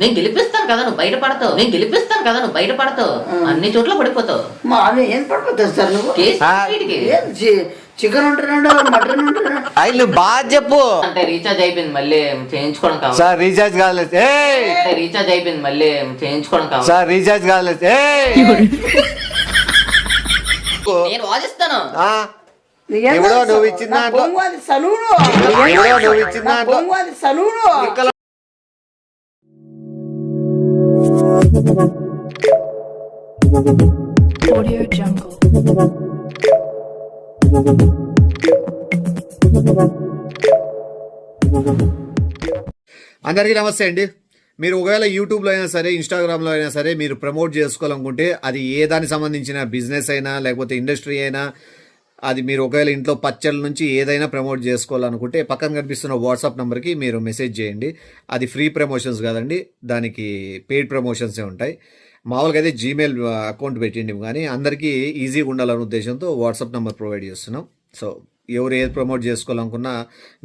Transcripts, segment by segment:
నేను గెలిపిస్తాను కదా నువ్వు బయటపడతావు అన్ని చోట్ల పడిపోతావు. ఏం పడిపోతావు సార్ నువ్వు? చికెన్ ఉంటున్నాడు, మటన్ ఉంటున్నాడు. అయ్యి బాగా చెప్పు. అంటే రీఛార్జ్ అయిపోయింది, మళ్ళీ చేయించుకోవడం కావాలి సార్. రీఛార్జ్ కాలేదు. రీఛార్జ్ అయిపోయింది, మళ్ళీ చేయించుకోవడం కావాలి సార్. రీఛార్జ్ కాలేదు. నేను వాదిస్తాను. ఎవడో నువ్వు ఇచ్చిన దాంట్లో Audio Jungle. అందరికీ నమస్తే అండి. మీరు ఒకవేళ యూట్యూబ్లో అయినా సరే, ఇన్స్టాగ్రామ్లో అయినా సరే మీరు ప్రమోట్ చేసుకోవాలనుకుంటే, అది ఏ దానికి సంబంధించిన బిజినెస్ అయినా లేకపోతే ఇండస్ట్రీ అయినా, అది మీరు ఒకవేళ ఇంట్లో పచ్చళ్ళ నుంచి ఏదైనా ప్రమోట్ చేసుకోవాలనుకుంటే పక్కన కనిపిస్తున్న వాట్సాప్ నెంబర్కి మీరు మెసేజ్ చేయండి. అది ఫ్రీ ప్రమోషన్స్ కాదండి, దానికి పెయిడ్ ప్రమోషన్సే ఉంటాయి. మామూలుగా అయితే జీమెయిల్ అకౌంట్ పెట్టిండి, కానీ అందరికీ ఈజీగా ఉండాలనే ఉద్దేశంతో వాట్సాప్ నెంబర్ ప్రొవైడ్ చేస్తున్నాం. సో ఎవరు ఏది ప్రమోట్ చేసుకోవాలనుకున్నా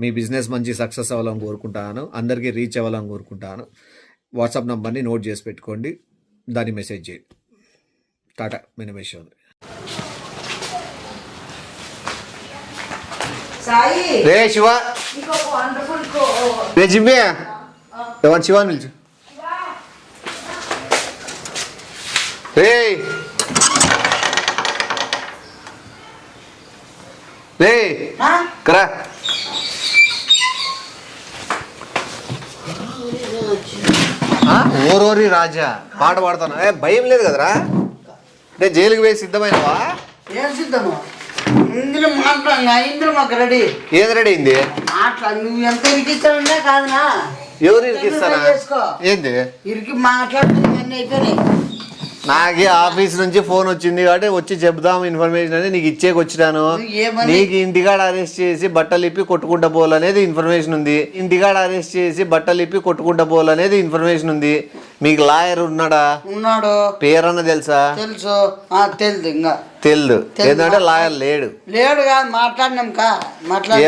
మీ బిజినెస్ మంచి సక్సెస్ అవ్వాలని కోరుకుంటాను, అందరికీ రీచ్ అవ్వాలని కోరుకుంటాను. వాట్సాప్ నెంబర్ని నోట్ చేసి పెట్టుకోండి, దాన్ని మెసేజ్ చేయండి. టాటా మినిమేషన్. రే శివ, రే జిమ్మే, ఎవరు శివాని పిలిచు. రే రే కరా. ఓరోరి రాజా పాట పాడుతాను. భయం లేదు కదరా? అంటే జైలుకి వేసి సిద్ధమైనవా? ఏం సిద్ధము? ఇందులో మాట్లాడినా, ఇందులో మాకు రెడీ. ఏది రెడీ అయింది? మాట్లాడు. నువ్వు ఎంత ఇరికిస్తానన్నా కాదునా? ఎవరు ఇరికిస్తారా? ఏంది ఇరికి మాట్లాడుతుంది, అన్నీ అయిపోయినాయి. నాకే ఆఫీస్ నుంచి ఫోన్ వచ్చింది కాబట్టి వచ్చి చెప్దాం ఇన్ఫర్మేషన్ అని నీకు ఇచ్చేకి వచ్చినాను. నీకు ఇంటికాడ అరెస్ట్ చేసి బట్టలు ఇప్పి కొట్టుకుంటా పోవాలనేది ఇన్ఫర్మేషన్ ఉంది. ఇంటికాడ అరెస్ట్ చేసి బట్టలు ఇప్పి కొట్టుకుంటా పోవాలనేది ఇన్ఫర్మేషన్ ఉంది. మీకు లాయర్ ఉన్నాడా? ఉన్నాడు. పేరన్నా తెలుసా? తెలుసు. తెలుదు. ఇంకా తెలియదు. ఏంటంటే లాయర్ లేడు. లేడు కాదు, మాట్లాడినాం కా.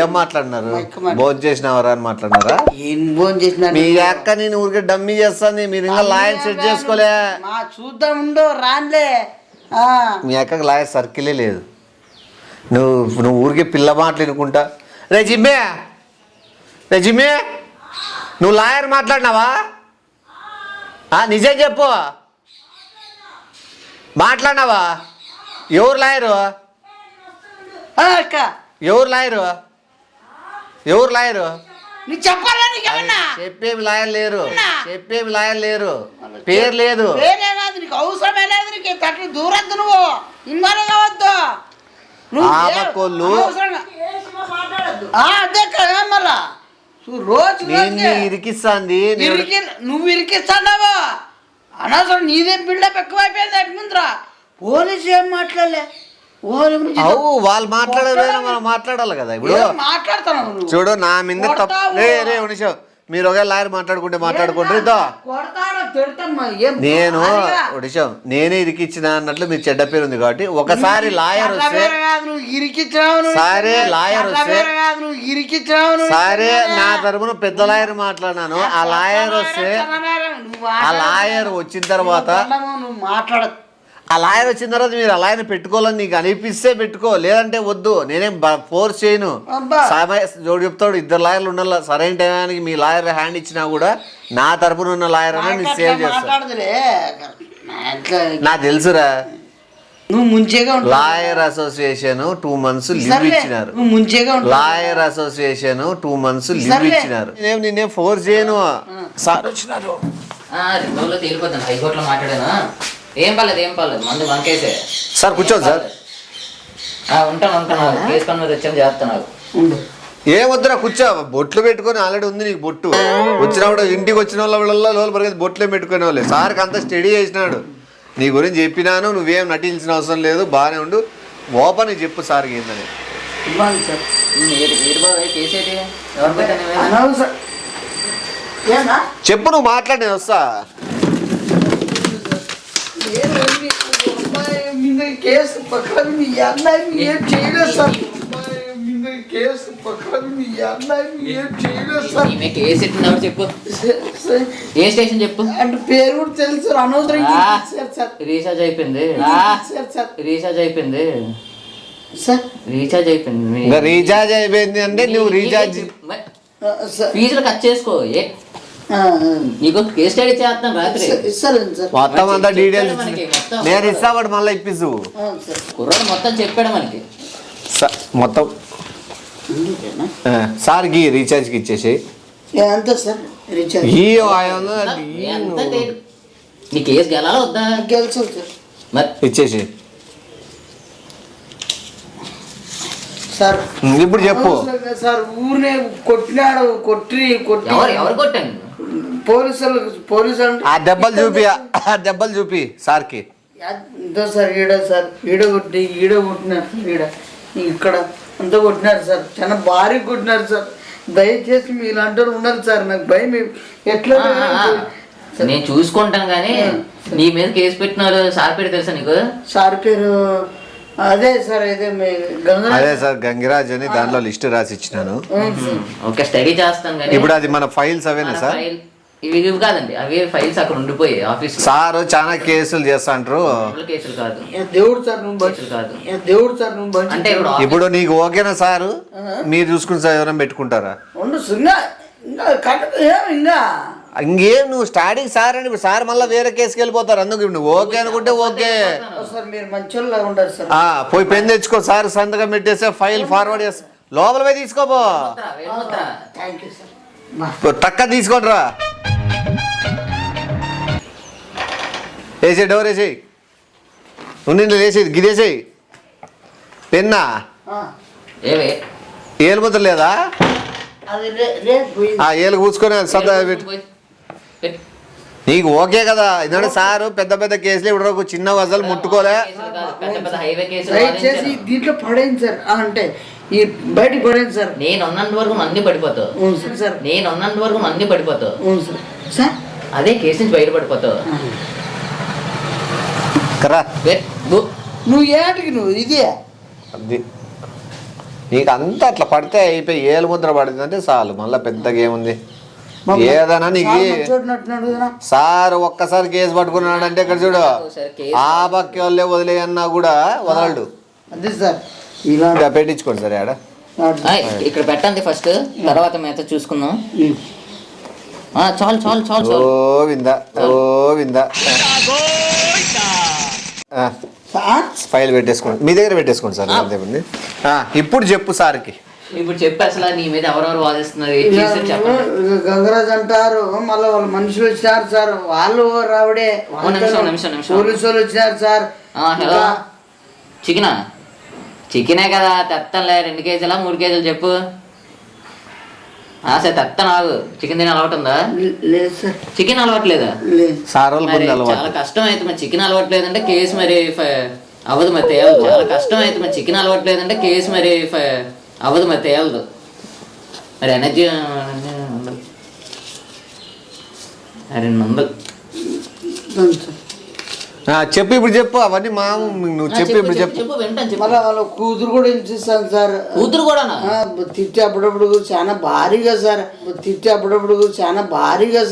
ఏం మాట్లాడినారు? భోజనం చేసినావరా అని మాట్లాడినారా? ఏం భోజనం చేసిన? మీ అక్క నేను ఊరికే డమ్మీ చేస్తాను, మీరు ఇంకా లాయర్ సెట్ చేసుకోలే. చూద్దాం ఉండు, రాన్లే. మీ అక్కకి లాయర్ సర్కిలే లేదు. నువ్వు ఊరికే పిల్ల మాటలు వినుకుంటా. రే జిమ్మే, నువ్వు లాయర్ మాట్లాడినావా? నిజం చెప్పు, మాట్లాడినావా? ఎవరు లాయరు? ఎవరు లాయరు? చెప్పేమి లాయర్ లేరు. పేరు లేదు. నీకు అవసరమే లేదు. నీకు తట్టు దూరద్దు, నువ్వు ఇన్వాల్వ్ కావద్దు. అదే కదా మళ్ళా రోజు ఇరికిస్తాంది. నువ్వు ఇరికిస్తాడావా? అనవసరం నీదే బిల్డప్ ఎక్కువైపోయింది. అటు ముందరా పోలీసు ఏం మాట్లాడలే. వాళ్ళు మాట్లాడలే, మనం మాట్లాడాలి కదా. ఇప్పుడు మాట్లాడతాను చూడు, నా మీద రే నిమిషం, మీరు ఒకే లాయర్ మాట్లాడుకుంటారు. నేనే ఇరికిచ్చిన అన్నట్లు మీరు చెడ్డ పేరు ఉంది కాబట్టి ఒకసారి లాయర్ వస్తే సరే, లాయర్ వస్తే సరే, నా తరపున పెద్ద లాయర్ మాట్లాడినాను. ఆ లాయర్ వస్తే, ఆ లాయర్ వచ్చిన తర్వాత మీరు ఆ లాయర్ని పెట్టుకోవాలని నీకు అనిపిస్తే పెట్టుకో, లేదంటే వద్దు. నేనేం ఫోర్స్ చేయను. జోడు చెప్తాడు, ఇద్దరు లాయర్లు ఉండాలి. సరైన టైంకి మీ లాయర్ హ్యాండ్ ఇచ్చినా కూడా నా తరపున ఉన్న లాయర్ అని నీకు సేవ్ చేస్తాను. నాకు తెలుసురా. నువ్వు ముంచేగా లాయర్ అసోసియేషన్ 2 months లీవ్ ఇచ్చినారు. లాయర్ అసోసియేషన్ 2 months లీవ్ ఇచ్చినారు. నేనేం ఫోర్స్ చేయను. సార్ వచ్చినారు. 2 రోజుల్లో తేలిపోతాను. హైకోర్టులో మాట్లాడాను. ఏం పర్లేదు మందు వంకేసే. సార్ కూర్చోండి సార్. ఉంటాను. కేసు పని మీద వచ్చాను, చేస్తున్నాను. ఏమొద్దురా, కూర్చో. బొట్లు పెట్టుకొని ఆల్రెడీ ఉంది నీకు బొట్టు. వచ్చినప్పుడు ఇంటికి వచ్చిన వాళ్ళ లోపల పరిగెత్తి బొట్లే పెట్టుకునే వాళ్ళే. సార్కి అంతా స్టడీ చేసినాడు. నీ గురించి చెప్పినాను, నువ్వేం నటించిన అవసరం లేదు, బాగానే ఉండు. ఓపెన్ చెప్పు సార్కి ఏందని. చెప్పు, నువ్వు మాట్లాడి నేను వస్తా. కేసు పక్కన మీ అన్నయ్య ఏం చేయలేదు సార్. కేసు పక్కన మీ అన్నయ్య ఏం చేయలేదు సార్. ఈమె కేసు ఎట్టింది చెప్పు, ఏ స్టేషన్ చెప్పు. అంటే పేరు కూడా తెలుసు సార్, అనవసరం సార్. రీఛార్జ్ అయిపోయింది, రీఛార్జ్ అయిపోయింది సార్. రీఛార్జ్ అయిపోయింది. ఇంకా రీఛార్జ్ అయిపోయింది అంటే నువ్వు రీఛార్జ్ ఫీజులు కట్ చేసుకో. నీకు కేస్ స్టడీ చేస్తాను రాత్రి. మొత్తం అంతా డీటెయిల్స్ నేను ఇస్తాడు మళ్ళీ ఇప్పిస్తు. కుర్రాడు మొత్తం చెప్పాడు మనకి మొత్తం. సార్కి రీఛార్జ్కి ఇచ్చేసి ఎంత సార్ రీఛార్జ్? నీ కేసు గెలాలా వద్దా? గెలిచాం సార్. మరి ఇచ్చేసి సార్ ఇప్పుడు చెప్పు సార్. ఊరినే కొట్టినాడు, కొట్టి ఎవరు కొట్టాను? పోలీసు ఆ దెబ్బలు చూపి, ఆ దెబ్బలు చూపి సార్కి. అంతా సార్ ఈడ కొట్టి ఈడ కొట్టినారు సార్. ఇక్కడ అంతా కొట్టినారు సార్, చాలా భారీ కొట్టినారు సార్. దయచేసి మీరు అంటారు ఉన్నారు సార్, నాకు భయం ఎట్లా. నేను చూసుకుంటాను కానీ నీ మీద కేసు పెట్టినారు. సార్ పేరు తెలుసా నీకు? సార్ పేరు అదే సార్, అదే సార్ గంగిరాజ్ అని దాంట్లో లిస్ట్ రాసి ఇచ్చినాను. ఓకే, స్టడీ చేస్తాను కానీ ఇప్పుడు అది మన ఫైల్స్ అవేనా సార్? ఇవి కాదండి, అవి ఫైల్స్ అక్కడ ఉండిపోయి ఆఫీస్. సార్ చాలా కేసులు చేస్తా అంటారు. కేసులు కాదు, దేవుడు సార్ నువ్వు కాదు, దేవుడు సార్ నువ్వు. అంటే ఇప్పుడు నీకు ఓకేనా సార్? మీరు చూసుకుని సార్ ఎవరైనా పెట్టుకుంటారా? ఇంకా ఇంకేం నువ్వు స్టార్టింగ్ సార్ అని ఇప్పుడు సార్ మళ్ళీ వేరే కేసుకి వెళ్ళిపోతారు. అందుకు నువ్వు ఓకే అనుకుంటే ఓకే. సార్ మీరు మంచోళ్ళ ఉంటారు సార్. పోయి పెన్ తెచ్చుకో, సార్ సంతకం పెట్టేస్తే ఫైల్ ఫార్వర్డ్ చేస్తా, లోపల పోయి తీసుకోపో. Thank you sir. టక్క తీసుకోండి రా. వేసే డోర్ వేసేయి, ఉండి వేసేది గిదేసేయి. పెన్నా ఏలు ముద్ర లేదా? ఏలు కూర్చుకొని సర్దా పెట్టు. నీకు ఓకే కదా? ఎందుకంటే సారు పెద్ద పెద్ద కేసులు ఇప్పుడు చిన్న వజలు ముట్టుకోలే. దయచేసి దీంట్లో పడేయండి సార్, అంటే ఈ బయటికి పడేయండి సార్. నేను ఉన్నంత వరకు మంది పడిపోతావు సార్. నేను ఉన్నంత వరకు మంది పడిపోతావు సార్. అదే కేసు నుంచి బయట పడిపోతావు. నువ్వు ఏటికి నువ్వు ఇదే అది నీకు అంతా అట్లా పడితే అయిపోయి ఏలు ముద్ర పడుతుంది అంటే చాలు. మళ్ళీ పెద్దగా ఏముంది ఏదైనా నీకు. సార్ ఒక్కసారి కేసు పట్టుకున్నాడు అంటే ఇక్కడ చూడు, ఆ పక్క వాళ్ళే వదిలేయన్నా కూడా వదలడు. అదే సార్, ఇలా పెట్టించుకోండి సార్. ఆడ ఇక్కడ పెట్టండి ఫస్ట్, తర్వాత మిగతా చూసుకుందాం. చాలు చాలు చాలు. ఓ విందా, ఓ విందా. ఫైల్ పెట్టేసుకోండి, మీ దగ్గర పెట్టేసుకోండి సార్. ఇప్పుడు చెప్పు సార్కి. ఇప్పుడు చెప్పి అసలు నీ మీద ఎవరెవరు వాదిస్తున్నారు? గంగరాజ్ అంటారు, మళ్ళీ వాళ్ళు మనుషులు వచ్చినారు సార్. వాళ్ళు రావుడే పోలీసు వాళ్ళు వచ్చినారు సార్. హలో, చికెనే కదా తెత్తలే. 2 కేజీలా 3 కేజీలు చెప్పు. సరే తెత్త. నాకు చికెన్ తినే అలవాటు ఉందా? లేదు సార్. చికెన్ అలవాట్లేదా? చాలా కష్టం అయితే మరి చికెన్ అలవాట్లేదంటే కేసు మరి అవ్వదు. మరి తేలదు. చాలా కష్టం అయితే మరి చికెన్ అలవాట్లేదంటే కేసు మరి అవ్వదు. మరి తేలదు. మరి ఎనర్జీ 200. చెప్పు ఇప్పుడు చెప్పు. అవన్నీ మాము నువ్వు చెప్పు ఇప్పుడు చెప్పు. మళ్ళీ వాళ్ళ కూతురు కూడా ఇచ్చేస్తాను సార్. కూతురు కూడా తిట్టి అప్పుడప్పుడు చాలా భారీగా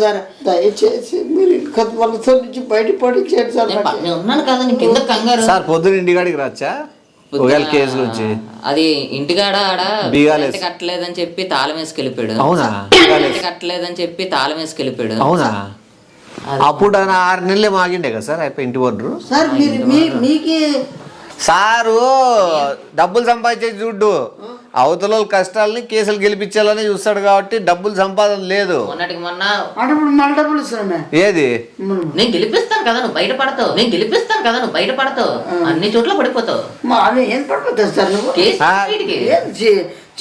సార్. దయచేసి మీరు వాళ్ళతో నుంచి బయట పడిచ్చారు సార్. ఉన్నాను కదా నీకు ఎందుకు కంగారు? సార్ పొద్దున ఇంటికాడికి రాచ్చా కేసు నుంచి? అది ఇంటికాడ ఆడ కట్టలేదని చెప్పి తాళం వేసుకెళ్ళిపోయాడు. అవునా? కట్టలేదని చెప్పి తాళం వేసుకెళ్ళిపోయాడు. అవునా? అప్పుడు 6 నెలలే మాగిండే కదా సార్ అయిపోయి ఇంటి ఓడరు సార్. మీకు సారు డబ్బులు సంపాదించే చూడ్డు, అవతల కష్టాలని కేసులు గెలిపించాలని చూస్తాడు కాబట్టి డబ్బులు సంపాదన లేదు. ఏది నేను గెలిపిస్తాను కదా నువ్వు బయటపడతావు. అన్ని చోట్ల పడిపోతావు. ఏం పడిపోతావు సార్ నువ్వు?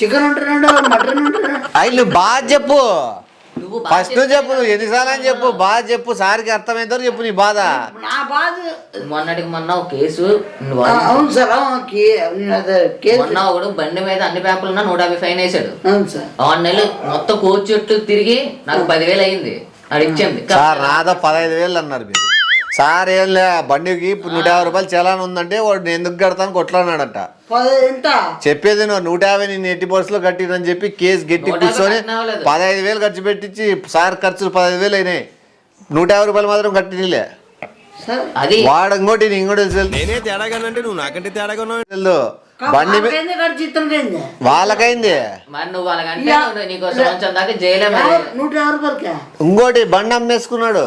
చికెన్ ఉంటున్నాడు, మటన్ ఉంటున్నాడు. అయి నువ్వు బాగా చెప్పు. ఫస్ట్ చెప్పు, నువ్వు ఎన్నిసార్లు అని చెప్పు. బాగా చెప్పు, సార్కి అర్థమైందో చెప్పు నీ బాధ. నా బాధ మొన్నటికి మొన్న ఒక కేసు. అవును సార్. మొన్న ఒకడు బండి మీద అన్ని పేపర్లు 150 ఫైన్ వేసాడు. 6 నెలలు మొత్తం కోచ్ చుట్టూ తిరిగి నాకు 10,000 అయింది. అది ఇచ్చింది సార్. నాదో 15,000 అన్నారు మీరు. సార్ ఏం లే, బండికి 150 రూపాయలు చలాన్ ఉందంటే వాడు ఎందుకు కడతాను కొట్లాడినాడట. ఎంత చెప్పేది నువ్వు 150 నేను 80% కట్టినని చెప్పి కేసు గట్టి 150 కూర్చొని కట్టినావలేదు. 15,000 ఖర్చు పెట్టించి సార్ ఖర్చులు 15,000 అయినాయి. 150 రూపాయలు మాత్రం కట్టినలే. సార్ అది వాడు ఇంకోటి నేను కూడా తెలుసు నేనే తేడాగా అంటే నువ్వు నాకంటే తేడాగా ఉన్నావు. బండి మీద ఖర్చు ఇతనికైంది వాళ్ళకైంది. మరి నువ్వు వాళ్ళకంటే నీకు సంవత్సరం దాకా జైలే మరి 150 రూపాయలకే. ఇంకోటి బండి అమ్మేసుకున్నాడు.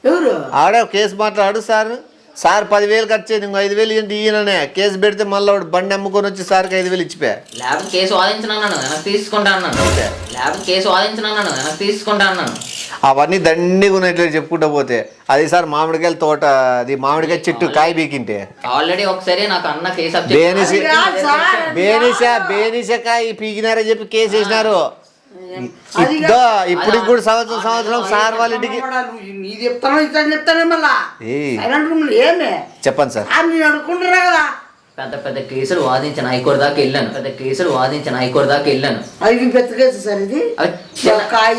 ఎవరు ఆడే కేసు మాట్లాడు సార్ 10,000 ఖర్చు అయింది, ఇంకో 5,000 ఏంటి ఈయననే కేసు పెడితే మళ్ళీ వాడు బండి అమ్ముకొని వచ్చి సార్కి 5,000 ఇచ్చిపోయా. లేకపోతే కేసు వాదించినాను వెనక్కి తీసుకుంటా అన్నాను. లేకపోతే కేసు వాదించినాను వెనక్కి తీసుకుంటా అన్నాను. అవన్నీ దండిగా ఉన్నట్లు చెప్పుకుంటూ పోతే అది సార్ మామిడికాయల తోట, అది మామిడికాయ చెట్టు కాయ బీకింటే ఆల్రెడీ ఒకసారి నాకు అన్న కేసు అప్ బేనిసకాయ పీకినారని చెప్పి కేసు వేసినారు. ఇప్పుడు కూడా సంవత్సరం సార్ వాళ్ళ ఇంటికి నీ చెప్తాను ఇతను చెప్తానే మళ్ళా ఏమే చెప్పండి సార్. నేను అనుకుంటున్నా కదా పెద్ద పెద్ద కేసులు వాదించిన హైకోర్టు దాకా వెళ్ళాను. అవి పెద్ద కేసు సార్ ఇది. అవి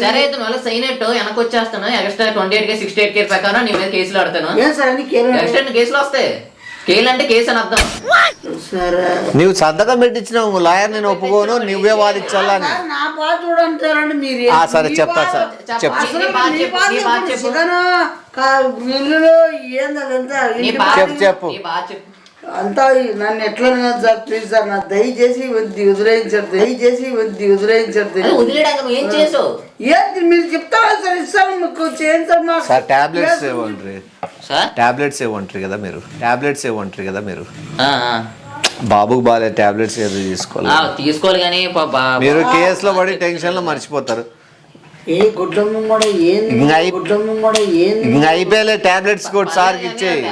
సరే అయితే మళ్ళీ సైనట్టు వెనక్కి వచ్చేస్తాను. ఎక్స్ట్రా 28K 68K ప్రకారం నీ మీద కేసులు ఆడతాను. ఏం సార్ అని కేసు ఎక్స్ట్రా కేసులు వస్తాయి. కేలు అంటే కేసు అని అర్థం. సరే నువ్వు సంతకం పెట్టించినావు లాయర్ నేను ఒప్పుకోను నువ్వే వాదించాలని. నా బాధ చూడంటారండి మీరు. సరే చెప్తా సార్ చెప్పు. మిల్లులో ఏందంతా చెప్పు. అంతా నన్ను ఎట్లా సార్ ప్లీజ్ సార్ నా దయచేసి వదిలేయించండి వదిలేయడానికి నువ్వు ఏం చేసావు? ఏంటి మీరు చెప్తారా సార్ ఇస్తాను మీకు చేయండి సార్. సార్ టాబ్లెట్స్ ఇవ్వంటారు కదా మీరు బాబుకు బాగా టాబ్లెట్స్ ఏదో తీసుకోవాలి కానీ మీరు కేసులో పడి టెన్షన్ లో మర్చిపోతారు. ఏ గుడ్లమ్మ కూడా ఏంది ఇంకా అయిపోయలే టాబ్లెట్స్ కూడా సార్కి ఇచ్చేయి.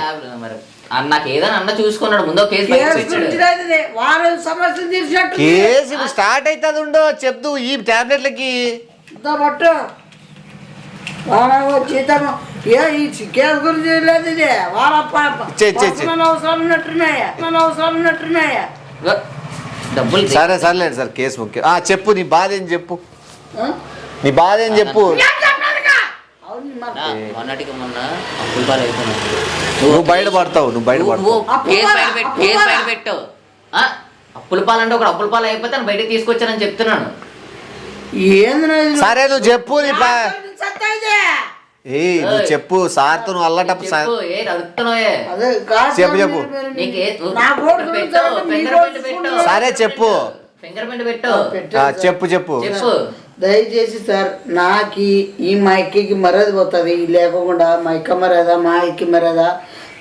నాకు ఏదైనా అన్న చూసుకున్నాడు ముందు కేసు వారం సమస్యలు తీర్చినట్టు కేసు స్టార్ట్ అవుతుంది ఉండో చెప్తూ ఈ టాబ్లెట్లకి పట్టు జీతం ఏ ఈ కేసు గురించి లేదు ఇది అవసరాలు ఉన్నట్టున్నాయా డబ్బులు సరేలేండి సార్ కేసు ముఖ్యం. చెప్పు నీ బాధ ఏం చెప్పు. మొన్నటికి మొన్న అప్పుల పాలు అయిపోయినావు. నువ్వు బయటపడతావు కేసు బయట పెట్టావు. అప్పుల పాలు అంటే ఒకడు అప్పుల పాలు అయిపోతే బయటకు తీసుకొచ్చానని చెప్తున్నాను. సరే నువ్వు చెప్పు. నువ్వు చెప్పు సార్తో నువ్వు అల్లటప్పు చెప్పు. సరే చెప్పు. ఫింగర్ ప్రింట్ పెట్టు. చెప్పు. దయచేసి సార్ నాకు ఈ మా ఎక్కి మర్యాద పోతుంది లేకుండా మా ఎక్క మర్యాద మా ఎక్కి మర్యాద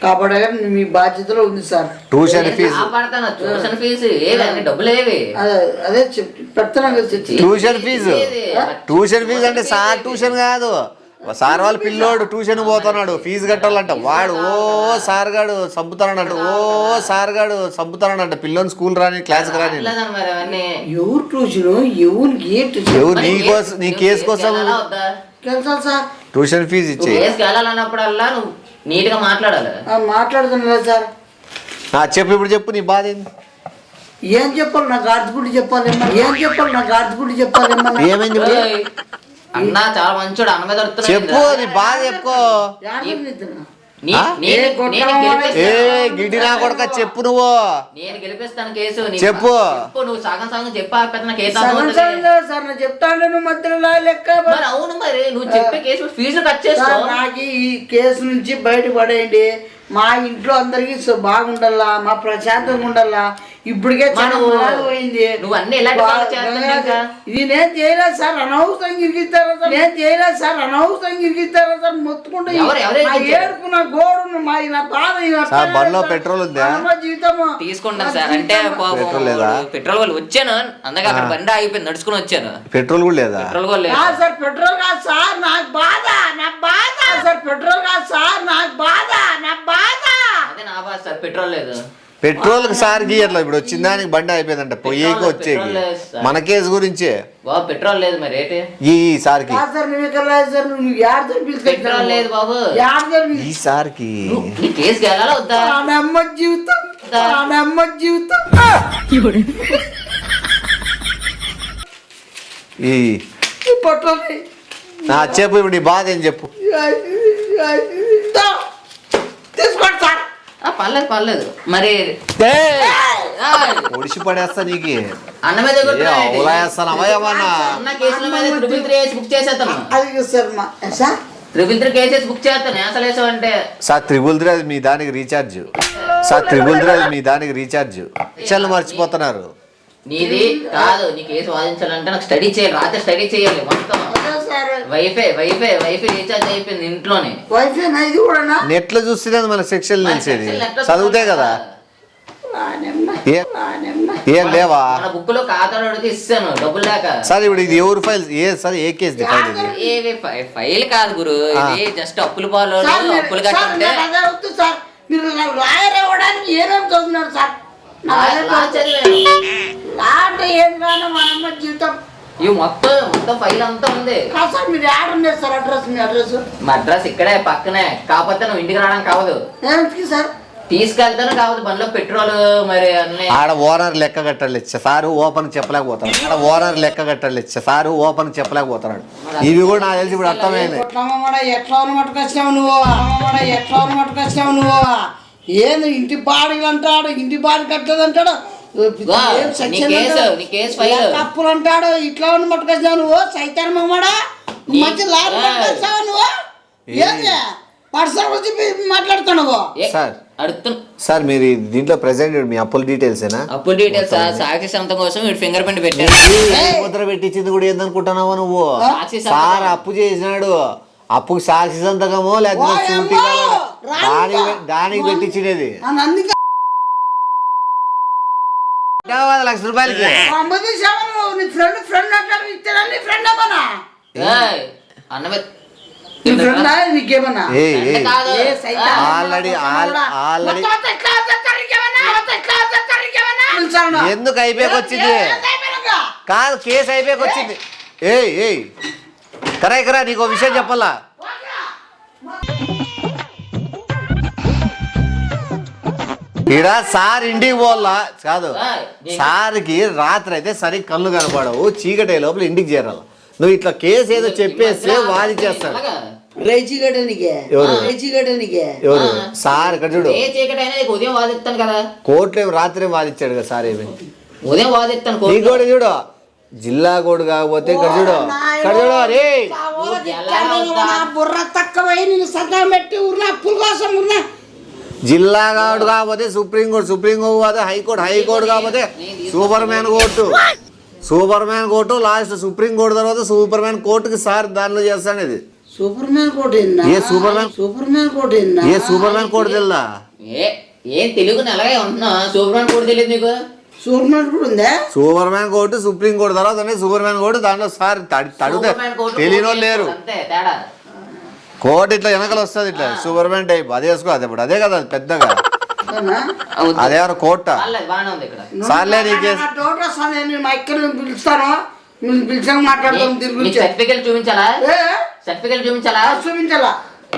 కాబట్టి మీ బాధ్యతలో ఉంది సార్. ట్యూషన్ ఫీజు డబ్బులు ఏవి అదే పెడుతున్నాం కదా. ట్యూషన్ ఫీజు అంటే సార్ ట్యూషన్ కాదు, సార్ వాళ్ళ పిల్లోడు ట్యూషన్ పోతున్నాడు ఫీజు కట్టాలంట. వాడు సార్ గాడు చంపుతానంట పిల్లోని స్కూల్ రాని క్లాస్ రాని. ఎవరు ట్యూషన్ ఎవరు నీ కేసు కోసం సార్ ట్యూషన్ ఫీజు ఇచ్చే వెళ్ళాలన్నప్పుడల్లా నువ్వు నీట్ గా మాట్లాడుతున్నా సార్. చెప్పు ఇప్పుడు చెప్పు నీ బాధ ఏంది. ఏం చెప్పాలి నాకు ఆర్తిగుడి చెప్పాలేమన్నా ఏమైంది అన్న చాలా మంచోడు అన్న మీద చెప్పు నీ బాధ చెప్పుకో. గిడ్డి నా కొడుక చెప్పు. నువ్వు నేను గెలిపిస్తాను కేసు చెప్పు. నువ్వు సగం చెప్పా చెప్తాను మధ్యలో లెక్క. అవును మరి నువ్వు చెప్పే కేసు ఫీజు కట్ చేస్తావు. నాకు ఈ కేసు నుంచి బయటపడేయండి. మా ఇంట్లో అందరికి బాగుండాలా, మా ప్రశాంతంగా ఉండాలా. ఇప్పటికే పోయింది. నువ్వు అన్ని ఇది నేను చేయలేదు సార్. అనవసరంగా ఇరిగిస్తారా సార్ మొత్తుకుంటూ ఏడుపు నా గోడును మా బాధ బండ్లో పెట్రోల్ ఉందా జీవితము తీసుకుంటాను సార్. అంటే పెట్రోల్ వాళ్ళు వచ్చాను అందుకే అక్కడ బండి ఆగిపోయింది నడుచుకుని వచ్చాను. పెట్రోల్ కూడా లేదా సార్? పెట్రోల్ కాదు సార్ నాకు బాధ సార్. పెట్రోల్ కాదు సార్ నాకు బాధ అదే నా బాధ సార్. పెట్రోల్ లేదు. పెట్రోల్ సార్ గీయట్లా ఇప్పుడు వచ్చిన దానికి బండి అయిపోయిందంట పొయ్యేకి వచ్చేకి. మన కేసు గురించే బాబు పెట్రోల్ లేదు మరి ఈ సార్కి పెట్రోల్ లేదు బాబు ఈ సార్కి. కేసుకి వెళ్ళాలా వద్దా? జీవితం ఈ చెప్పు ఇప్పుడు నీ బాధ ఏం చెప్పు. తీసుకోండి సార్. పర్లేదు మరి ఒడిసి పడేస్తా నీకు అన్న మీద వేస్తాను అవయవన్నా అన్న కేసుల మీద 333 బుక్ చేసేస్తాను. అది సార్ సార్ 333 కేసెస్ బుక్ చేస్తాను అసలు వేసావంటే. సార్ 333 అది మీ దానికి రీఛార్జ్. సార్ 333 అది మీ దానికి రీఛార్జ్. విషయాలు మర్చిపోతున్నారు. నీది కాదు, నీ కేసు వాదించాలంటే నాకు స్టడీ చేయాలి, రాత్రి స్టడీ చేయాలి మొత్తం. వైఫై రీఛార్జ్ అయిపోయింది ఇంట్లోనే. నెట్ లో చూస్తేనే మన సెక్షన్ తెలిసేది, చదివితే కదా. ఏం లేవా బుక్ లో ఖాతా అడిగితే ఇస్తాను డబ్బులు లేక. సార్ ఇప్పుడు ఇది ఎవరు ఫైల్ సార్ ఏ కేసు ఫైల్ కాదు గురు, ఇది జస్ట్ అప్పుల పాలు అప్పులు కట్టుంటే మొత్తం ఫైల్ అంతా ఉంది. మా అడ్రస్ ఇక్కడే పక్కనే, కాకపోతే నువ్వు ఇంటికి రావడం కావదు, తీసుకెళ్తాను కావద్దు. బండిలో పెట్రోల్ మరి అన్నీ. ఆడ ఓనర్ లెక్క కట్టాలి సార్, ఓపెన్ చెప్పలేకపోతాడు. ఆడ ఓనర్ లెక్క కట్టాలి సార్, ఓపెన్ చెప్పలేకపోతున్నాడు. ఇవి కూడా నాకు తెలిసి ఇప్పుడు అర్థమైంది. ఏంది ఇంటి బాడికి అంటాడు, ఇంటి బాడి కట్టలేదు అంటాడు, తప్పులు అంటాడు. ఇట్లా ఉన్న మట్టుకొచ్చావు నువ్వు, సైతాన్ మమ్మడా మంచి లారీ పట్టుకొచ్చావు నువ్వు. ఏంది పర్సనల్ వచ్చి మాట్లాడుతున్నావు సార్. మీరు దీంట్లో ప్రెసెంట్ మీ అప్పుల డీటెయిల్స్ అప్పుల డీటెయిల్స్ సాక్షి సంతం కోసం ఫింగర్ ప్రింట్ పెట్టారు. ముద్ర పెట్టించింది కూడా ఏందనుకుంటున్నావా నువ్వు? సార్ అప్పు చేసినాడు, అప్పుకి సాక్షి సంతకమో లేకపోతే దానికి పెట్టించినది. 1,00,000 రూపాయలకి ఎందుకు అయిపోయాకొచ్చింది కాదు, కేసు అయిపోయాకొచ్చింది. కరా నీకు విషయం చెప్పాలా? ఈడ సార్ ఇంటికి పోవాలా కాదు, సార్కి రాత్రి అయితే సరిగ్గా కళ్ళు కనపడవు, చీకటి లోపల ఇంటికి చేరాలి. నువ్వు ఇట్లా కేసు ఏదో చెప్పేస్తే వాది చేస్తాడు. ఎవరు సార్ ఇక్కడ చూడు, ఉదయం వాదిస్తాను కదా, కోర్టులో రాత్రి వాదిచ్చాడు కదా సార్. ఏమి ఉదయం వాదిస్తాను ఈ కూడా చూడు, జిల్లా కోడ్ కాకపోతే ఇక్కడ చూడు, ఇక్కడ చూడు. అరే బుర్ర తక్కువ అప్పుల కోసం ఉన్నా. జిల్లా కోడ్ కాకపోతే సుప్రీంకోర్టు, సుప్రీంకోర్టు హైకోర్టు కాకపోతే super man court last supreme court తర్వాత సూపర్ మ్యాన్ కోర్టుకి సార్ దానిలో చేస్తాను. ఇది సూపర్ మ్యాన్ కోర్టు ఏ సూపర్ మ్యాన్ కోర్టు తెల్దా? ఏం తెలుగు అలాగే ఉంటున్నా, సూపర్ మ్యాన్ కోర్టు తెలియదు నీకు? సూపర్ మ్యాన్ కోర్టు ఉందా? సూపర్ మ్యాన్ కోర్టు సుప్రీంకోర్టు తర్వాత సూపర్ మ్యాన్ కోర్టు, దాంట్లో సార్ తడితే తెలియని లేరు. కోర్టు ఇట్లా వెనకలు వస్తుంది, ఇట్లా సూపర్ మ్యాన్ టైప్. అదే వేసుకో, అదే ఇప్పుడు అదే కదా పెద్దగా, అదే కోర్ట. సార్లే సర్టిఫికెట్ చూపించాలా?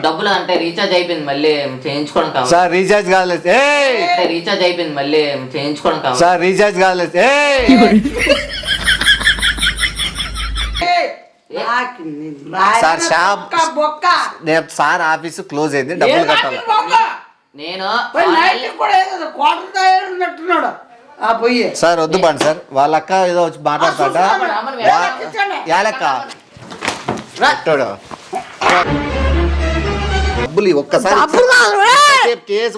డబ్బులు అంటే రీఛార్జ్ అయిపోయింది, మళ్ళీ చేయించుకోవడం కావాలి సార్. రీఛార్జ్ కాలేదు, రీఛార్జ్ అయిపోయింది, మళ్ళీ చేయించుకోవడం కావాలి సార్. రీఛార్జ్ కాలేదు sir. Shop sir office close అయింది, డబ్బులు కట్టాలి. నేను సార్ వద్దు పండి సార్, వాళ్ళ అక్క ఏదో వచ్చి మాట్లాడతాడ. యాలక్క డబ్బులు ఒక్కసారి కేసు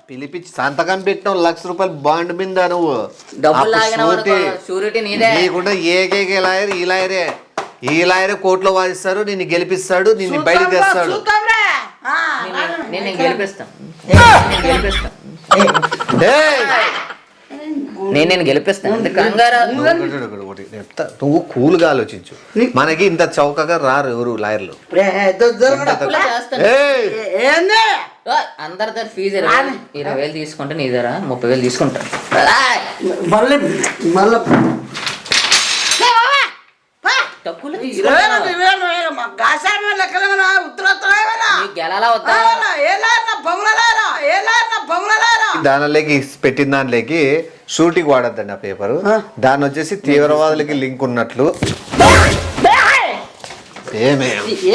పిలిపించి సంతకం పెట్టినావు ₹1,00,000 బాండ్ మీద. నువ్వు నీకుండా ఏకైక లాయర్ ఈ లాయరే కోర్టులో వాదిస్తారు, నిన్ను గెలిపిస్తాడు, నిన్ను బయటకు తెస్తాడు. నేను గెలిపిస్తాను. నువ్వు కూల్గా ఆలోచించు, మనకి ఇంత చౌకగా రారు ఎవరు లాయర్లు. అందరి దగ్గర ఫీజు 20,000 తీసుకుంటే నీ దగ్గర 30,000 తీసుకుంటాను. దానిలోకి పెట్టిన దానిలోకి షూటింగ్ వాడద్దండి ఆ పేపర్. దాని వచ్చేసి తీవ్రవాదులకి లింక్ ఉన్నట్లు ఏమే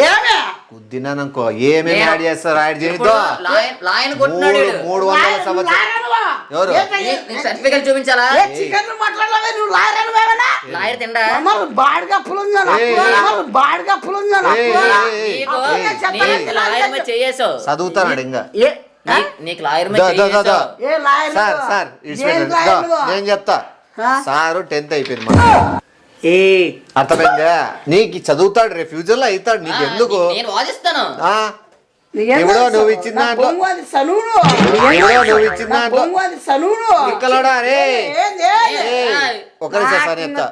ఏమే కుద్దినాననుకో ఏమేమి యాడ్ చేస్తారు యాడ్ చేయతో లాయన్ కొట్టినాడు 300 సంవత్సరాలు ఎవరు సర్టిఫికెట్ చూపించాలా చికెన్ మాట్లాడలే నువ్వు లాయర్ వేవనా లాయర్ తిండా బాడిగా పులుంజన బాడిగా పులుంజన లాయర్ మీద చేయేసావు చదువుతాడు ఇంకా నీకు లాయర్ మీద చేయేసావు ఏ లాయర్ సార్ నేను చెప్తా సారు 10th అయిపోయింది మా అర్థమైందా నీకు చదువుతాడు రేపు ఫ్యూచర్ లో అవుతాడు నీకు ఎందుకు నేను వాదిస్తాను ఎవడో నువ్వు ఇచ్చిన దాంట్లో నువ్వు ఇచ్చిన దాంట్లో ఇక్కలడా రే ఒకరి సార్ చెప్తా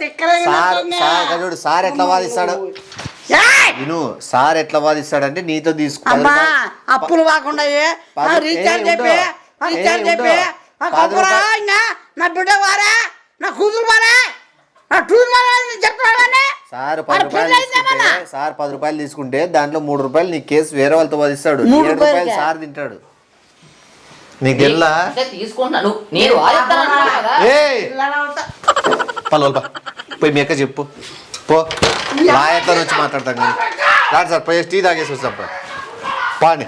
సార్ ఎట్లా వాదిస్తాడు నేను సార్ ఎట్లా వాదిస్తాడంటే నీతో తీసుకో అప్పులు కాకుండా రీఛార్జ్ నా బిడ్డ వారా నా కూతురు వారా నా టూర్ చెప్తాడని సార్ 10 రూపాయలు తీసుకుంటే సార్ 10 రూపాయలు తీసుకుంటే దాంట్లో 3 రూపాయలు నీ కేసు వేరే వాళ్ళతో వాదిస్తాడు 7 రూపాయలు సార్ తింటాడు నీకు ఎలా తీసుకుంటాను నేను పోయి మీ అక్క చెప్పు పో లాయర్తో వచ్చి మాట్లాడతాం కానీ రాడు సార్ పోయి టీ తాగేసి వస్తాం పాని